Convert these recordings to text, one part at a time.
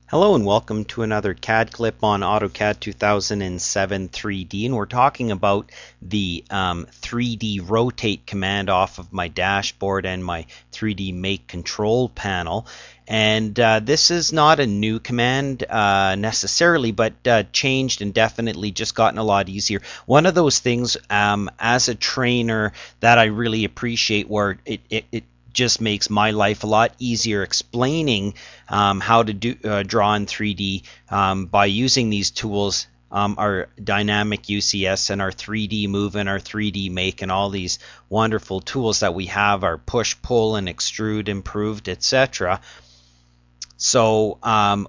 Hello and welcome to another CAD clip on AutoCAD 2007 3D, and we're talking about the 3D rotate command off of my dashboard and my 3D make control panel. And this is not a new command necessarily, but changed and definitely just gotten a lot easier. One of those things as a trainer that I really appreciate, where it just makes my life a lot easier explaining how to draw in 3D by using these tools, our dynamic UCS and our 3D move and our 3D make and all these wonderful tools that we have, our push, pull, and extrude, improved, etc. So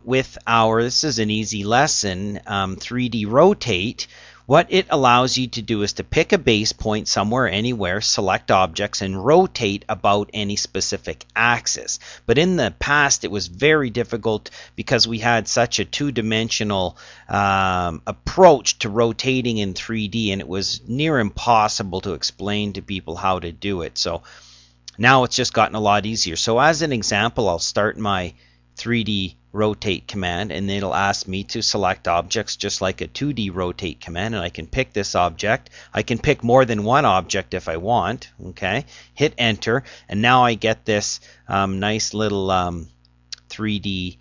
this is an easy lesson, 3D rotate. What it allows you to do is to pick a base point somewhere, anywhere, select objects, and rotate about any specific axis. But in the past, it was very difficult because we had such a two-dimensional approach to rotating in 3D, and it was near impossible to explain to people how to do it. So now it's just gotten a lot easier. So as an example, I'll start my 3D rotate command, and it'll ask me to select objects just like a 2D rotate command, and I can pick this object. I can pick more than one object if I want. Okay, hit enter, and now I get this nice little 3D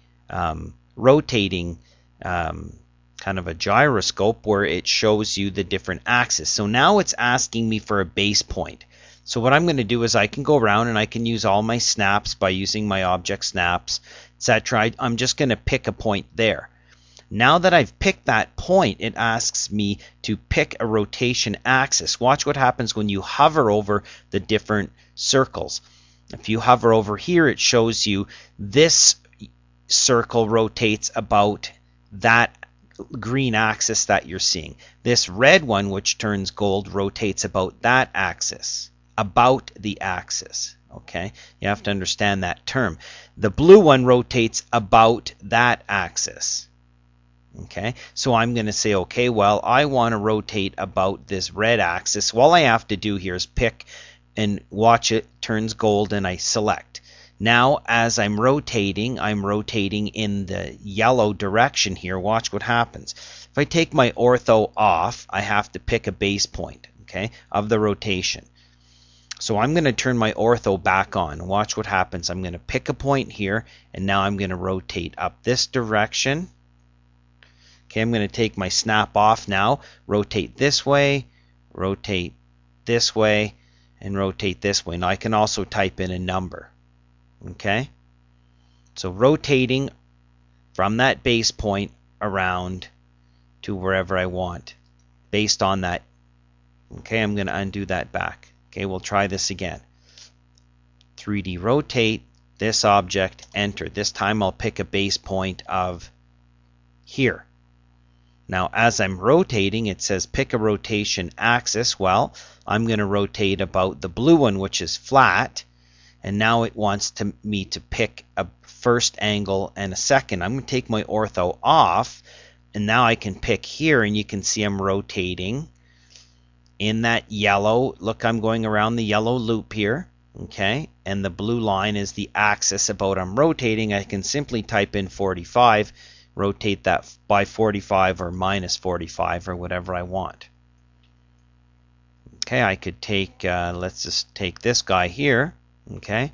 rotating kind of a gyroscope where it shows you the different axes. So now it's asking me for a base point. So what I'm going to do is I can go around and I can use all my snaps by using my object snaps, etc. I'm just going to pick a point there. Now that I've picked that point, it asks me to pick a rotation axis. Watch what happens when you hover over the different circles. If you hover over here, it shows you this circle rotates about that green axis that you're seeing. This red one, which turns gold, rotates about that axis. About the axis. Okay, you have to understand that term. The blue one rotates about that axis. Okay, so I'm going to say, okay, well, I want to rotate about this red axis. All I have to do here is pick and watch it turns gold, and I select. Now, as I'm rotating in the yellow direction here. Watch what happens. If I take my ortho off, I have to pick a base point, okay, of the rotation. So I'm going to turn my ortho back on. Watch what happens. I'm going to pick a point here, and now I'm going to rotate up this direction. Okay, I'm going to take my snap off now, rotate this way, rotate this way, and rotate this way. Now I can also type in a number. Okay, so rotating from that base point around to wherever I want based on that. Okay, I'm going to undo that back. Okay, we'll try this again. 3D rotate this object, enter. This time I'll pick a base point of here. Now as I'm rotating, it says pick a rotation axis. Well, I'm going to rotate about the blue one, which is flat, and now it wants me to pick a first angle and a second. I'm going to take my ortho off, and now I can pick here, and you can see I'm rotating in that yellow. Look, I'm going around the yellow loop here, okay, and the blue line is the axis about I'm rotating. I can simply type in 45, rotate that by 45 or minus 45 or whatever I want. Okay, I could take, let's just take this guy here, okay,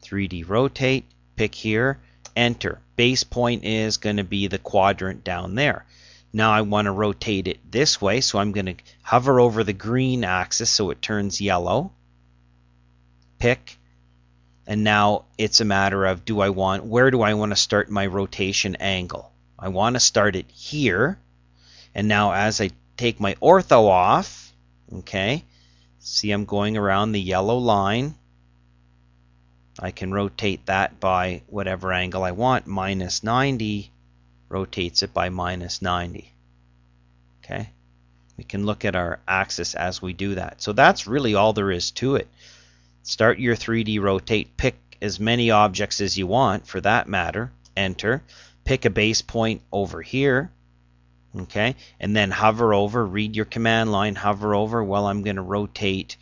3D rotate, pick here, enter. Base point is going to be the quadrant down there. Now I want to rotate it this way, so I'm going to hover over the green axis so it turns yellow. Pick, and now it's a matter of where do I want to start my rotation angle? I want to start it here, and now as I take my ortho off, okay, see I'm going around the yellow line. I can rotate that by whatever angle I want. Minus 90 rotates it by minus 90. Okay, we can look at our axis as we do that. So that's really all there is to it. Start your 3D rotate, pick as many objects as you want for that matter, enter, pick a base point over here, okay, and then hover over, read your command line, hover over. Well, I'm going to rotate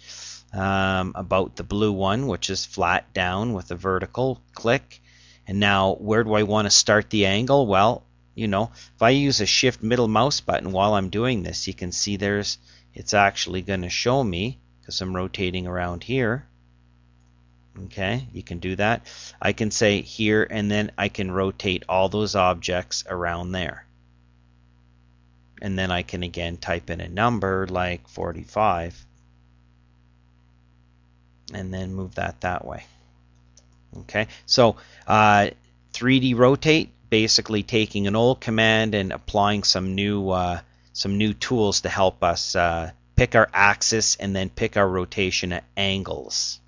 about the blue one, which is flat down with a vertical, click, And now where do I want to start the angle? Well, if I use a shift middle mouse button while I'm doing this, you can see it's actually going to show me, because I'm rotating around here. Okay, you can do that. I can say here, and then I can rotate all those objects around there. And then I can again type in a number like 45 and then move that way. Okay, so 3D rotate, basically taking an old command and applying some new tools to help us pick our axis and then pick our rotation at angles.